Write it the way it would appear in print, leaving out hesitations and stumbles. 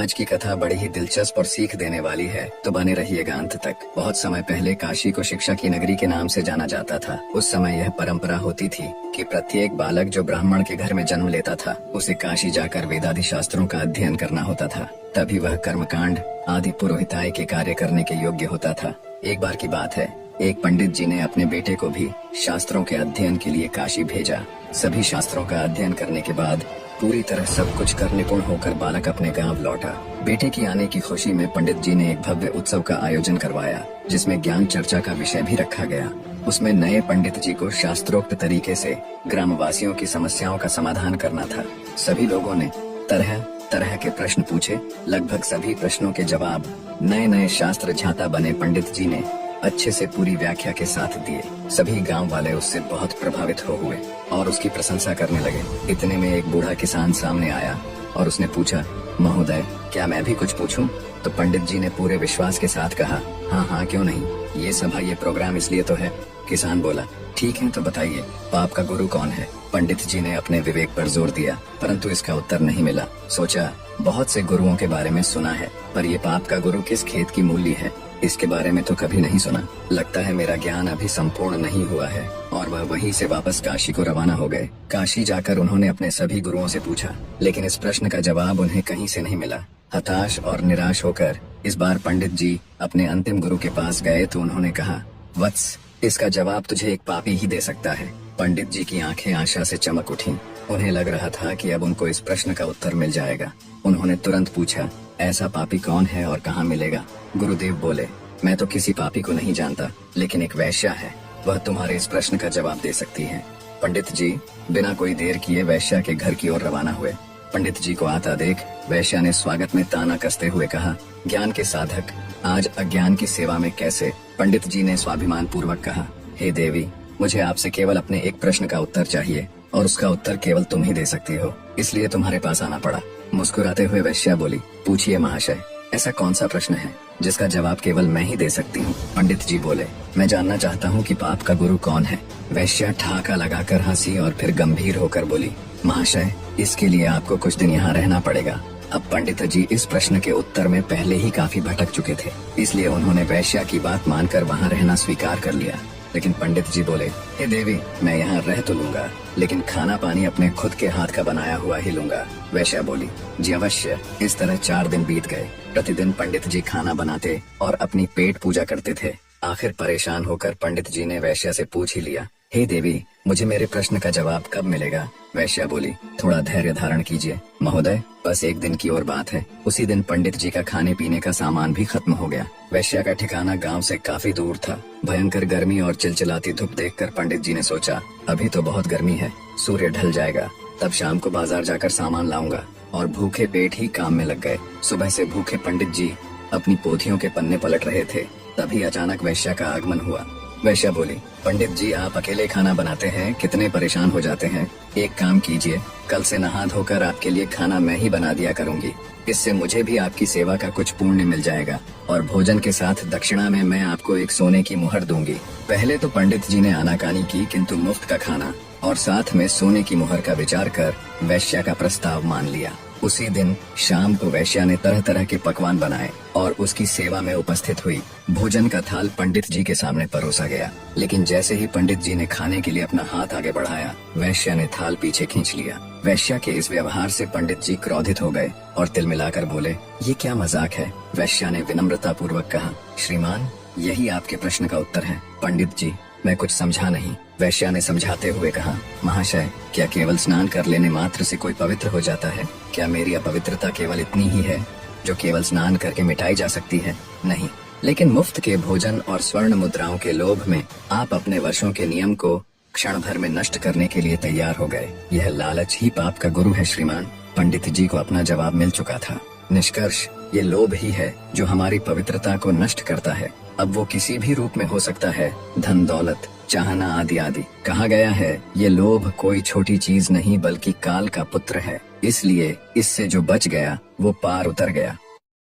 आज की कथा बड़ी ही दिलचस्प और सीख देने वाली है, तो बने रहिएगा अंत तक। बहुत समय पहले काशी को शिक्षा की नगरी के नाम से जाना जाता था। उस समय यह परंपरा होती थी कि प्रत्येक बालक जो ब्राह्मण के घर में जन्म लेता था, उसे काशी जाकर वेदादि शास्त्रों का अध्ययन करना होता था। तभी वह कर्मकांड आदि पुरोहिताई के कार्य करने के योग्य होता था। एक बार की बात है, एक पंडित जी ने अपने बेटे को भी शास्त्रों के अध्ययन के लिए काशी भेजा। सभी शास्त्रों का अध्ययन करने के बाद पूरी तरह सब कुछ कर निपुण होकर बालक अपने गांव लौटा। बेटे की आने की खुशी में पंडित जी ने एक भव्य उत्सव का आयोजन करवाया, जिसमें ज्ञान चर्चा का विषय भी रखा गया। उसमें नए पंडित जी को शास्त्रोक्त तरीके से ग्रामवासियों की समस्याओं का समाधान करना था। सभी लोगों ने तरह तरह के प्रश्न पूछे। लगभग सभी प्रश्नों के जवाब नए नए शास्त्र झाता बने पंडित जी ने अच्छे से पूरी व्याख्या के साथ दिए। सभी गांव वाले उससे बहुत प्रभावित हो हुए और उसकी प्रशंसा करने लगे। इतने में एक बूढ़ा किसान सामने आया और उसने पूछा, महोदय, क्या मैं भी कुछ पूछूं? तो पंडित जी ने पूरे विश्वास के साथ कहा, हाँ हाँ, क्यों नहीं, ये सभा ये प्रोग्राम इसलिए तो है। किसान बोला, ठीक है, तो बताइए, पाप का गुरु कौन है? पंडित जी ने अपने विवेक पर जोर दिया, परंतु इसका उत्तर नहीं मिला। सोचा, बहुत से गुरुओं के बारे में सुना है, पर ये पाप का गुरु किस खेत की मूली है, इसके बारे में तो कभी नहीं सुना। लगता है मेरा ज्ञान अभी संपूर्ण नहीं हुआ है। और वह वहीं से वापस काशी को रवाना हो गए। काशी जाकर उन्होंने अपने सभी गुरुओं से पूछा, लेकिन इस प्रश्न का जवाब उन्हें कहीं से नहीं मिला। हताश और निराश होकर इस बार पंडित जी अपने अंतिम गुरु के पास गए तो उन्होंने कहा, वत्स, इसका जवाब तुझे एक पापी ही दे सकता है। पंडित जी की आंखें आशा से चमक उठी। उन्हें लग रहा था कि अब उनको इस प्रश्न का उत्तर मिल जाएगा। उन्होंने तुरंत पूछा, ऐसा पापी कौन है और कहाँ मिलेगा? गुरुदेव बोले, मैं तो किसी पापी को नहीं जानता, लेकिन एक वैश्या है, वह तुम्हारे इस प्रश्न का जवाब दे सकती है। पंडित जी बिना कोई देर किए वैश्या के घर की ओर रवाना हुए। पंडित जी को आता देख वैश्या ने स्वागत में ताना कसते हुए कहा, ज्ञान के साधक, आज अज्ञान की सेवा में कैसे? पंडित जी ने स्वाभिमान पूर्वक कहा, हे देवी, मुझे आपसे केवल अपने एक प्रश्न का उत्तर चाहिए और उसका उत्तर केवल तुम ही दे सकती हो, इसलिए तुम्हारे पास आना पड़ा। मुस्कुराते हुए वैश्या बोली, पूछिए महाशय, ऐसा कौन सा प्रश्न है जिसका जवाब केवल मैं ही दे सकती हूँ? पंडित जी बोले, मैं जानना चाहता हूँ कि पाप का गुरु कौन है। वैश्या ठहाका लगाकर हंसी और फिर गंभीर होकर बोली, महाशय, इसके लिए आपको कुछ दिन यहाँ रहना पड़ेगा। अब पंडित जी इस प्रश्न के उत्तर में पहले ही काफी भटक चुके थे, इसलिए उन्होंने वैश्या की बात मानकर वहाँ रहना स्वीकार कर लिया। लेकिन पंडित जी बोले, हे देवी, मैं यहाँ रह तो लूंगा, लेकिन खाना पानी अपने खुद के हाथ का बनाया हुआ ही लूंगा। वैश्या बोली, जी अवश्य। इस तरह 4 दिन बीत गए। प्रतिदिन पंडित जी खाना बनाते और अपनी पेट पूजा करते थे। आखिर परेशान होकर पंडित जी ने वैश्या से पूछ ही लिया, हे देवी, मुझे मेरे प्रश्न का जवाब कब मिलेगा? वैश्या बोली, थोड़ा धैर्य धारण कीजिए महोदय, बस 1 दिन की और बात है। उसी दिन पंडित जी का खाने पीने का सामान भी खत्म हो गया। वैश्या का ठिकाना गांव से काफी दूर था। भयंकर गर्मी और चिलचिलाती धूप देखकर पंडित जी ने सोचा, अभी तो बहुत गर्मी है, सूर्य ढल जाएगा, तब शाम को बाजार जाकर सामान लाऊंगा। और भूखे पेट ही काम में लग गए। सुबह से भूखे पंडित जी अपनी पोथियों के पन्ने पलट रहे थे, तभी अचानक वैश्या का आगमन हुआ। वैश्या बोली, पंडित जी, आप अकेले खाना बनाते हैं, कितने परेशान हो जाते हैं। एक काम कीजिए, कल से नहा धोकर आपके लिए खाना मैं ही बना दिया करूंगी। इससे मुझे भी आपकी सेवा का कुछ पुण्य मिल जाएगा और भोजन के साथ दक्षिणा में मैं आपको एक सोने की मुहर दूंगी। पहले तो पंडित जी ने आनाकानी की, किंतु मुफ्त का खाना और साथ में सोने की मुहर का विचार कर वैश्या का प्रस्ताव मान लिया। उसी दिन शाम को वैश्या ने तरह तरह के पकवान बनाए और उसकी सेवा में उपस्थित हुई। भोजन का थाल पंडित जी के सामने परोसा गया, लेकिन जैसे ही पंडित जी ने खाने के लिए अपना हाथ आगे बढ़ाया, वैश्या ने थाल पीछे खींच लिया। वैश्या के इस व्यवहार से पंडित जी क्रोधित हो गए और तिलमिलाकर बोले, ये क्या मजाक है? वैश्या ने विनम्रता पूर्वक कहा, श्रीमान, यही आपके प्रश्न का उत्तर है। पंडित जी, मैं कुछ समझा नहीं। वैश्या ने समझाते हुए कहा, महाशय, क्या केवल स्नान कर लेने मात्र से कोई पवित्र हो जाता है? क्या मेरी अपवित्रता केवल इतनी ही है जो केवल स्नान करके मिटाई जा सकती है? नहीं, लेकिन मुफ्त के भोजन और स्वर्ण मुद्राओं के लोभ में आप अपने वर्षों के नियम को क्षण भर में नष्ट करने के लिए तैयार हो गए। यह लालच ही पाप का गुरु है श्रीमान। पंडित जी को अपना जवाब मिल चुका था। निष्कर्ष, ये लोभ ही है जो हमारी पवित्रता को नष्ट करता है। अब वो किसी भी रूप में हो सकता है, धन दौलत, चाहना आदि आदि। कहा गया है, ये लोभ कोई छोटी चीज नहीं बल्कि काल का पुत्र है, इसलिए इससे जो बच गया वो पार उतर गया।